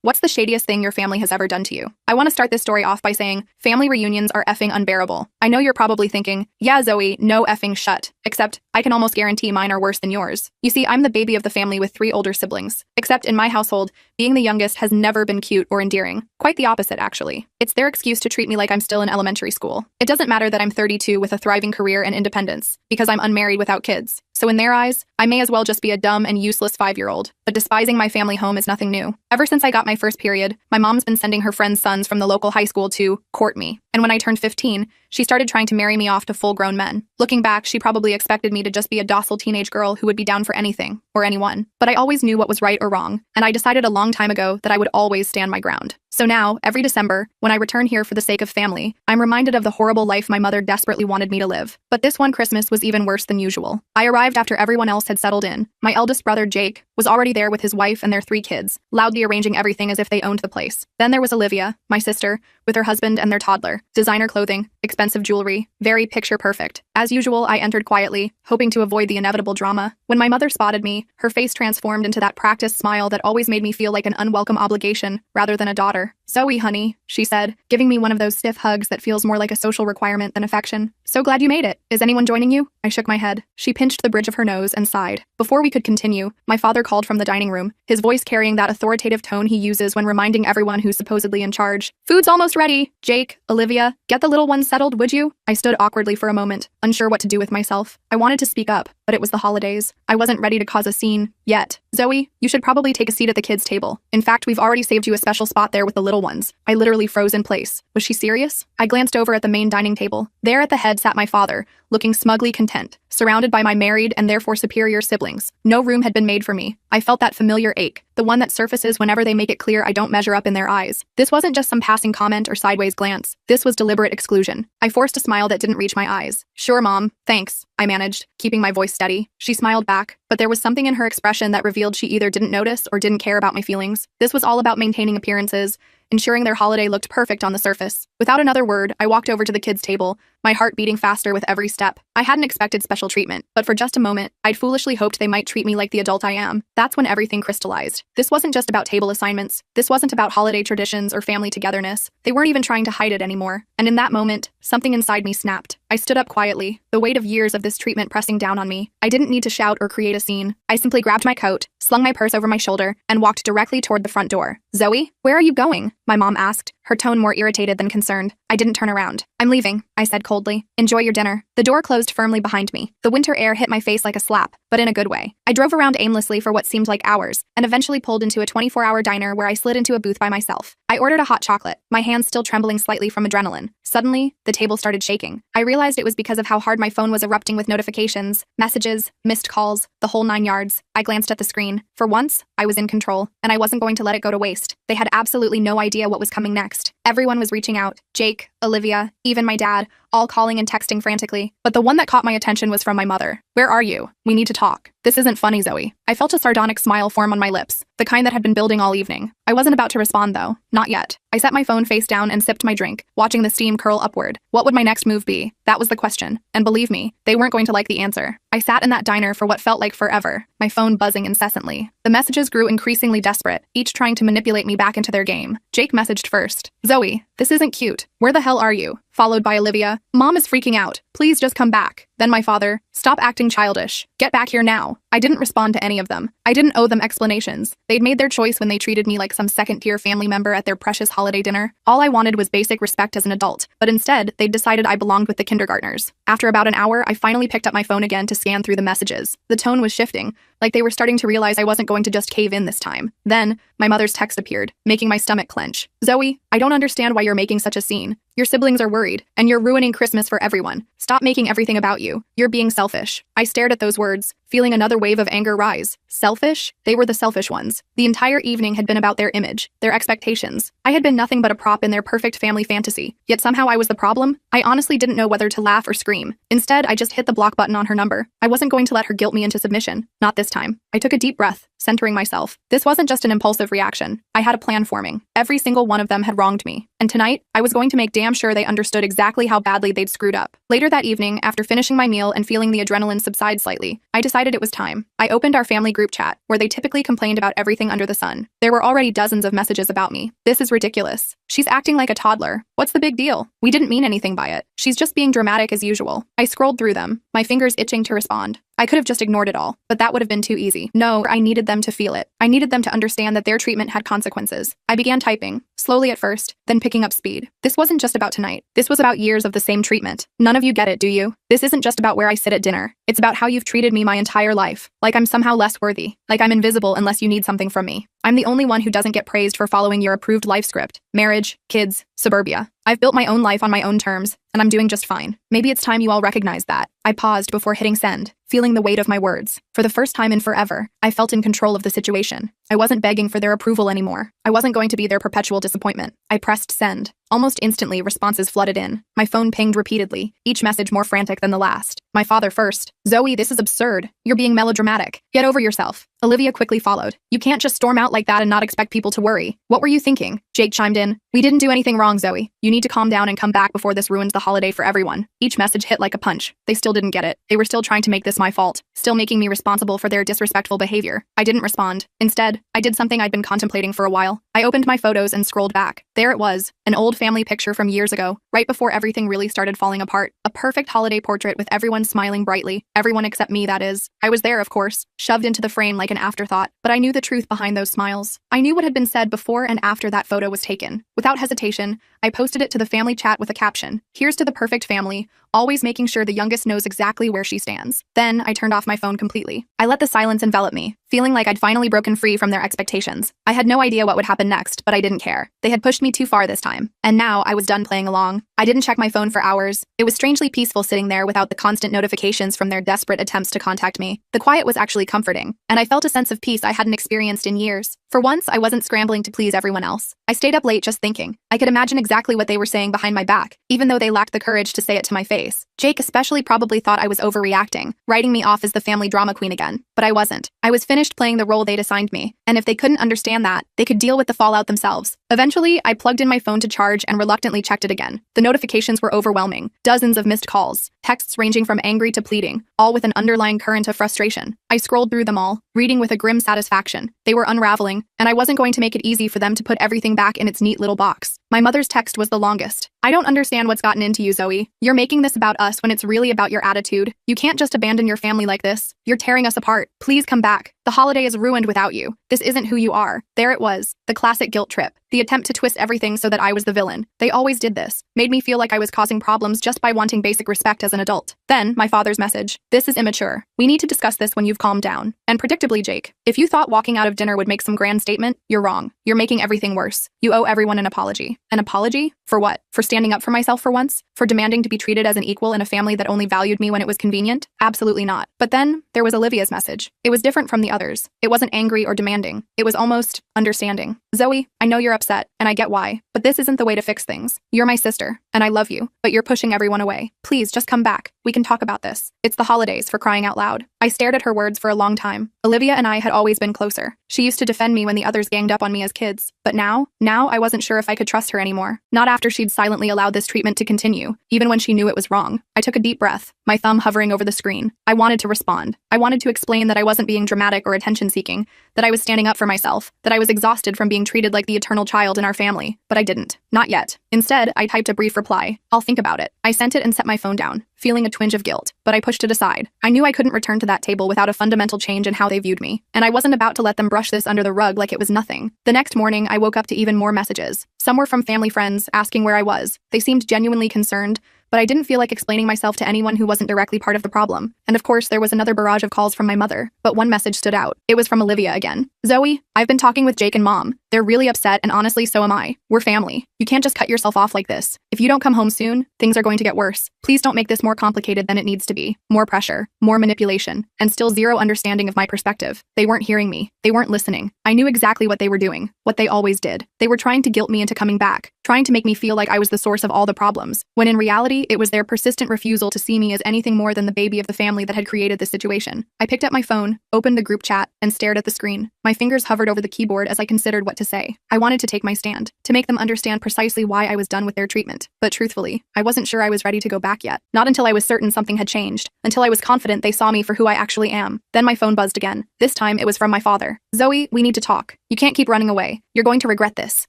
What's the shadiest thing your family has ever done to you? I want to start this story off by saying, family reunions are effing unbearable. I know you're probably thinking, yeah, Zoe, no effing shut. Except, I can almost guarantee mine are worse than yours. You see, I'm the baby of the family with 3 older siblings. Except in my household, being the youngest has never been cute or endearing. Quite the opposite, actually. It's their excuse to treat me like I'm still in elementary school. It doesn't matter that I'm 32 with a thriving career and independence, because I'm unmarried without kids. So in their eyes, I may as well just be a dumb and useless 5-year-old. But despising my family home is nothing new. Ever since I got my first period, my mom's been sending her friends' sons from the local high school to court me. And when I turned 15, she started trying to marry me off to full-grown men. Looking back, she probably expected me to just be a docile teenage girl who would be down for anything, or anyone. But I always knew what was right or wrong, and I decided a long time ago that I would always stand my ground. So now, every December, when I return here for the sake of family, I'm reminded of the horrible life my mother desperately wanted me to live. But this one Christmas was even worse than usual. I arrived after everyone else had settled in. My eldest brother, Jake, was already there with his wife and their 3 kids, loudly arranging everything as if they owned the place. Then there was Olivia, my sister, with her husband and their toddler. Designer clothing, expensive jewelry, very picture perfect. As usual, I entered quietly, hoping to avoid the inevitable drama. When my mother spotted me, her face transformed into that practiced smile that always made me feel like an unwelcome obligation rather than a daughter. "Zoe, honey," she said, giving me one of those stiff hugs that feels more like a social requirement than affection. "So glad you made it. Is anyone joining you?" I shook my head. She pinched the bridge of her nose and sighed. Before we could continue, my father called from the dining room, his voice carrying that authoritative tone he uses when reminding everyone who's supposedly in charge. "Food's almost ready. Jake, Olivia, get the little one settled, would you?" I stood awkwardly for a moment, unsure what to do with myself. I wanted to speak up, but it was the holidays. I wasn't ready to cause a scene yet. "Zoe, you should probably take a seat at the kids' table. In fact, we've already saved you a special spot there with the little ones." I literally froze in place. Was she serious? I glanced over at the main dining table. There at the head sat my father, looking smugly content, surrounded by my married and therefore superior siblings. No room had been made for me. I felt that familiar ache, the one that surfaces whenever they make it clear I don't measure up in their eyes. This wasn't just some passing comment or sideways glance. This was deliberate exclusion. I forced a smile that didn't reach my eyes. "Sure, Mom. Thanks," I managed, keeping my voice steady. She smiled back, but there was something in her expression that revealed she either didn't notice or didn't care about my feelings. This was all about maintaining appearances, ensuring their holiday looked perfect on the surface. Without another word, I walked over to the kids' table, my heart beating faster with every step. I hadn't expected special treatment, but for just a moment, I'd foolishly hoped they might treat me like the adult I am. That's when everything crystallized. This wasn't just about table assignments. This wasn't about holiday traditions or family togetherness. They weren't even trying to hide it anymore. And in that moment, something inside me snapped. I stood up quietly, the weight of years of this treatment pressing down on me. I didn't need to shout or create a scene. I simply grabbed my coat, slung my purse over my shoulder, and walked directly toward the front door. "Zoe, where are you going?" my mom asked, her tone more irritated than concerned. I didn't turn around. "I'm leaving," I said coldly. "Enjoy your dinner." The door closed firmly behind me. The winter air hit my face like a slap, but in a good way. I drove around aimlessly for what seemed like hours, and eventually pulled into a 24-hour diner where I slid into a booth by myself. I ordered a hot chocolate, my hands still trembling slightly from adrenaline. Suddenly, the table started shaking. I realized it was because of how hard my phone was erupting with notifications, messages, missed calls, the whole 9 yards. I glanced at the screen. For once, I was in control, and I wasn't going to let it go to waste. They had absolutely no idea what was coming next. Everyone was reaching out. Jake, Olivia, even my dad, all calling and texting frantically. But the one that caught my attention was from my mother. "Where are you? We need to talk." "This isn't funny, Zoe." I felt a sardonic smile form on my lips, the kind that had been building all evening. I wasn't about to respond, though. Not yet. I set my phone face down and sipped my drink, watching the steam curl upward. What would my next move be? That was the question. And believe me, they weren't going to like the answer. I sat in that diner for what felt like forever, my phone buzzing incessantly. The messages grew increasingly desperate, each trying to manipulate me back into their game. Jake messaged first. "Zoe, this isn't cute. Where the hell are you?" Followed by Olivia. "Mom is freaking out. Please just come back." Then my father. "Stop acting childish. Get back here now." I didn't respond to any of them. I didn't owe them explanations. They'd made their choice when they treated me like some second-tier family member at their precious holiday dinner. All I wanted was basic respect as an adult, but instead, they'd decided I belonged with the kindergartners. After about an hour, I finally picked up my phone again to scan through the messages. The tone was shifting, like they were starting to realize I wasn't going to just cave in this time. Then, my mother's text appeared, making my stomach clench. "Zoe, I don't understand why you're making such a scene. Your siblings are worried, and you're ruining Christmas for everyone. Stop making everything about you. You're being selfish." I stared at those words, feeling another wave of anger rise. Selfish? They were the selfish ones. The entire evening had been about their image, their expectations. I had been nothing but a prop in their perfect family fantasy, yet somehow I was the problem. I honestly didn't know whether to laugh or scream. Instead, I just hit the block button on her number. I wasn't going to let her guilt me into submission. Not this time. I took a deep breath, centering myself. This wasn't just an impulsive reaction. I had a plan forming. Every single one of them had wronged me. And tonight, I was going to make damn sure they understood exactly how badly they'd screwed up. Later that evening, after finishing my meal and feeling the adrenaline subside slightly, I decided it was time. I opened our family group group chat, where they typically complained about everything under the sun. There were already dozens of messages about me. This is ridiculous. She's acting like a toddler. What's the big deal? We didn't mean anything by it. She's just being dramatic as usual. I scrolled through them, my fingers itching to respond. I could have just ignored it all, but that would have been too easy. No, I needed them to feel it. I needed them to understand that their treatment had consequences. I began typing, slowly at first, then picking up speed. This wasn't just about tonight. This was about years of the same treatment. None of you get it, do you? This isn't just about where I sit at dinner. It's about how you've treated me my entire life. Like I'm somehow less worthy. Like I'm invisible unless you need something from me. I'm the only one who doesn't get praised for following your approved life script. Marriage, kids, suburbia. I've built my own life on my own terms, and I'm doing just fine. Maybe it's time you all recognize that. I paused before hitting send, feeling the weight of my words. For the first time in forever, I felt in control of the situation. I wasn't begging for their approval anymore. I wasn't going to be their perpetual disappointment. I pressed send. Almost instantly, responses flooded in. My phone pinged repeatedly, each message more frantic than the last. My father first. Zoe, this is absurd. You're being melodramatic. Get over yourself. Olivia quickly followed. You can't just storm out like that and not expect people to worry. What were you thinking? Jake chimed in. We didn't do anything wrong, Zoe. You need to calm down and come back before this ruins the holiday for everyone. Each message hit like a punch. They still didn't get it. They were still trying to make this my fault, still making me responsible for their disrespectful behavior. I didn't respond. Instead, I did something I'd been contemplating for a while. I opened my photos and scrolled back. There it was, an old family picture from years ago, right before everything really started falling apart. A perfect holiday portrait with everyone smiling brightly. Everyone except me, that is. I was there, of course, shoved into the frame like an afterthought, but I knew the truth behind those smiles. I knew what had been said before and after that photo was taken. Without hesitation, I posted it to the family chat with a caption. Here's to the perfect family, always making sure the youngest knows exactly where she stands. Then I turned off my phone completely. I let the silence envelop me, feeling like I'd finally broken free from their expectations. I had no idea what would happen next, but I didn't care. They had pushed me too far this time, and now I was done playing along. I didn't check my phone for hours. It was strangely peaceful sitting there without the constant notifications from their desperate attempts to contact me. The quiet was actually comforting, and I felt a sense of peace I hadn't experienced in years. For once, I wasn't scrambling to please everyone else. I stayed up late just thinking. I could imagine exactly what they were saying behind my back, even though they lacked the courage to say it to my face. Jake especially probably thought I was overreacting, writing me off as the family drama queen again. But I wasn't. I was finished playing the role they'd assigned me, and if they couldn't understand that, they could deal with the fallout themselves. Eventually, I plugged in my phone to charge and reluctantly checked it again. The notifications were overwhelming. Dozens of missed calls, texts ranging from angry to pleading, all with an underlying current of frustration. I scrolled through them all, reading with a grim satisfaction. They were unraveling, and I wasn't going to make it easy for them to put everything back in its neat little box. My mother's text was the longest. I don't understand what's gotten into you, Zoe. You're making this about us when it's really about your attitude. You can't just abandon your family like this. You're tearing us apart. Please come back. The holiday is ruined without you. This isn't who you are. There it was, the classic guilt trip. The attempt to twist everything so that I was the villain. They always did this. Made me feel like I was causing problems just by wanting basic respect as an adult. Then, my father's message. This is immature. We need to discuss this when you've calmed down. And predictably, Jake, if you thought walking out of dinner would make some grand statement, you're wrong. You're making everything worse. You owe everyone an apology. An apology? For what? For standing up for myself for once? For demanding to be treated as an equal in a family that only valued me when it was convenient? Absolutely not. But then, there was Olivia's message. It was different from the others. It wasn't angry or demanding. It was almost understanding. Zoe, I know you're upset, and I get why, but this isn't the way to fix things. You're my sister, and I love you, but you're pushing everyone away. Please, just come back. We can talk about this. It's the holidays, for crying out loud. I stared at her words for a long time. Olivia and I had always been closer. She used to defend me when the others ganged up on me as kids. But now I wasn't sure if I could trust her anymore. Not after she'd silently allowed this treatment to continue, even when she knew it was wrong. I took a deep breath, my thumb hovering over the screen. I wanted to respond. I wanted to explain that I wasn't being dramatic or attention-seeking, that I was standing up for myself, that I was exhausted from being treated like the eternal child in our family. But I didn't. Not yet. Instead, I typed a brief reply. I'll think about it. I sent it and set my phone down, feeling a twinge of guilt, but I pushed it aside. I knew I couldn't return to that table without a fundamental change in how they viewed me, and I wasn't about to let them brush this under the rug like it was nothing. The next morning, I woke up to even more messages. Some were from family friends, asking where I was. They seemed genuinely concerned, but I didn't feel like explaining myself to anyone who wasn't directly part of the problem. And of course, there was another barrage of calls from my mother, but one message stood out. It was from Olivia again. Zoe, I've been talking with Jake and Mom. They're really upset, and honestly, so am I. We're family. You can't just cut yourself off like this. If you don't come home soon, things are going to get worse. Please don't make this more complicated than it needs to be. More pressure, more manipulation, and still zero understanding of my perspective. They weren't hearing me. They weren't listening. I knew exactly what they were doing, what they always did. They were trying to guilt me into coming back, trying to make me feel like I was the source of all the problems, when in reality, it was their persistent refusal to see me as anything more than the baby of the family that had created this situation. I picked up my phone, opened the group chat, and stared at the screen. My My fingers hovered over the keyboard as I considered what to say. I wanted to take my stand, to make them understand precisely why I was done with their treatment. But truthfully, I wasn't sure I was ready to go back yet. Not until I was certain something had changed, until I was confident they saw me for who I actually am. Then my phone buzzed again. This time, it was from my father. "Zoe, we need to talk. You can't keep running away. You're going to regret this."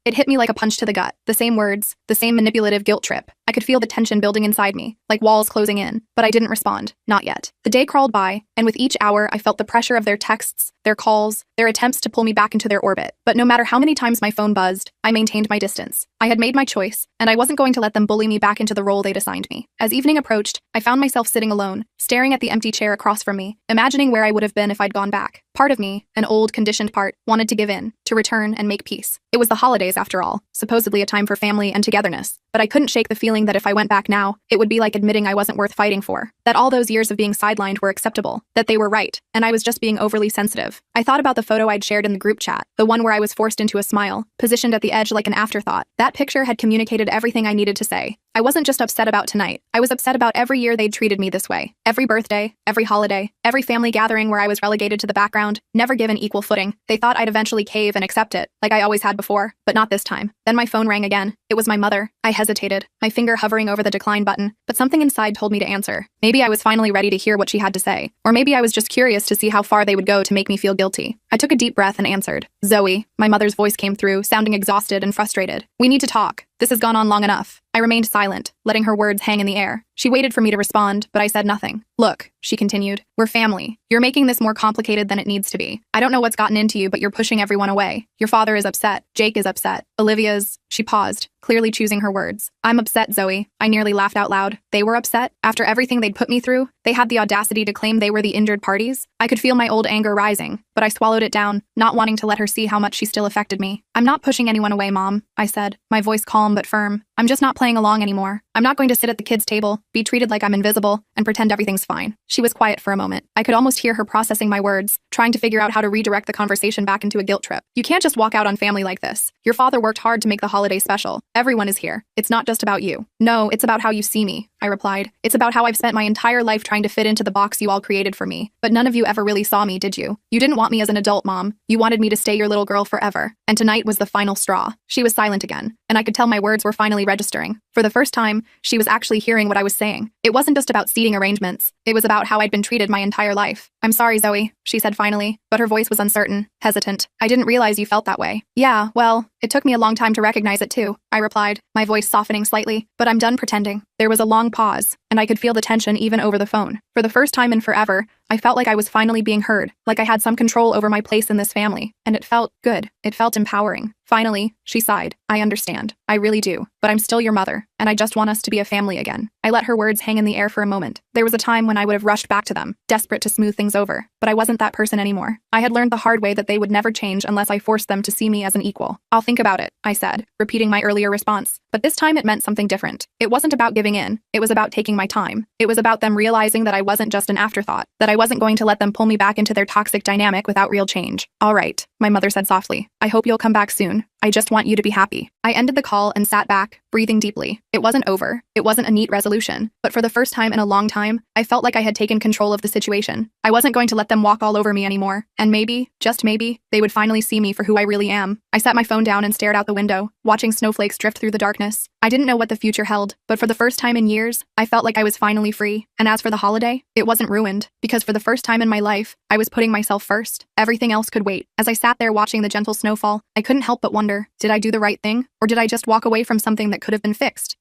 It hit me like a punch to the gut. The same words, the same manipulative guilt trip. I could feel the tension building inside me, like walls closing in, but I didn't respond. Not yet. The day crawled by, and with each hour, I felt the pressure of their texts, their calls, their attempts to pull me back into their orbit. But no matter how many times my phone buzzed, I maintained my distance. I had made my choice, and I wasn't going to let them bully me back into the role they'd assigned me. As evening approached, I found myself sitting alone, staring at the empty chair across from me, imagining where I would have been if I'd gone back. Part of me, an old, conditioned part, wanted to give in, to return and make peace. It was the holidays, after all, supposedly a time for family and togetherness. But I couldn't shake the feeling that if I went back now, it would be like admitting I wasn't worth fighting for. That all those years of being sidelined were acceptable. That they were right, and I was just being overly sensitive. I thought about the photo I'd shared in the group chat, the one where I was forced into a smile, positioned at the edge like an afterthought. That picture had communicated everything I needed to say. I wasn't just upset about tonight. I was upset about every year they'd treated me this way. Every birthday, every holiday, every family gathering where I was relegated to the background, never given equal footing. They thought I'd eventually cave and accept it, like I always had before, but not this time. Then my phone rang again. It was my mother. I hesitated, my finger hovering over the decline button, but something inside told me to answer. Maybe I was finally ready to hear what she had to say, or maybe I was just curious to see how far they would go to make me feel guilty. I took a deep breath and answered. "Zoe," my mother's voice came through, sounding exhausted and frustrated. "We need to talk. This has gone on long enough." I remained silent, letting her words hang in the air. She waited for me to respond, but I said nothing. "Look," she continued, "we're family. You're making this more complicated than it needs to be. I don't know what's gotten into you, but you're pushing everyone away. Your father is upset. Jake is upset. Olivia's..." She paused, clearly choosing her words. "I'm upset, Zoe." I nearly laughed out loud. They were upset? After everything they'd put me through? They had the audacity to claim they were the injured parties? I could feel my old anger rising, but I swallowed it down, not wanting to let her see how much she still affected me. "I'm not pushing anyone away, Mom," I said, my voice calm but firm. "I'm just not playing along anymore. I'm not going to sit at the kids' table, be treated like I'm invisible, and pretend everything's fine." She was quiet for a moment. I could almost hear her processing my words, trying to figure out how to redirect the conversation back into a guilt trip. "You can't just walk out on family like this. Your father worked hard to make the holiday special. Everyone is here. It's not just about you." "No, it's about how you see me," I replied. "It's about how I've spent my entire life trying to fit into the box you all created for me. But none of you ever really saw me, did you? You didn't want me as an adult, Mom. You wanted me to stay your little girl forever. And tonight was the final straw." She was silent again, and I could tell my words were finally registering. For the first time, she was actually hearing what I was saying. It wasn't just about seating arrangements. It was about how I'd been treated my entire life. "I'm sorry, Zoe," she said finally, but her voice was uncertain, hesitant. "I didn't realize you felt that way." "Yeah, well, it took me a long time to recognize it too," I replied, my voice softening slightly. "But I'm done pretending." There was a long pause, and I could feel the tension even over the phone. For the first time in forever, I felt like I was finally being heard, like I had some control over my place in this family, and it felt good. It felt empowering. "Finally," she sighed. "I understand. I really do. But I'm still your mother, and I just want us to be a family again." I let her words hang in the air for a moment. There was a time when I would have rushed back to them, desperate to smooth things over, but I wasn't that person anymore. I had learned the hard way that they would never change unless I forced them to see me as an equal. "I'll think about it," I said, repeating my earlier response. But this time it meant something different. It wasn't about giving in. It was about taking my time. It was about them realizing that I wasn't just an afterthought, that I wasn't going to let them pull me back into their toxic dynamic without real change. "All right," my mother said softly. "I hope you'll come back soon. I just want you to be happy." I ended the call and sat back, breathing deeply. It wasn't over. It wasn't a neat resolution. But for the first time in a long time, I felt like I had taken control of the situation. I wasn't going to let them walk all over me anymore. And maybe, just maybe, they would finally see me for who I really am. I set my phone down and stared out the window, watching snowflakes drift through the darkness. I didn't know what the future held, but for the first time in years, I felt like I was finally free. And as for the holiday, it wasn't ruined, because for the first time in my life, I was putting myself first. Everything else could wait. As I sat there watching the gentle snowfall, I couldn't help but wonder, did I do the right thing? Or did I just walk away from something that could have been fixed?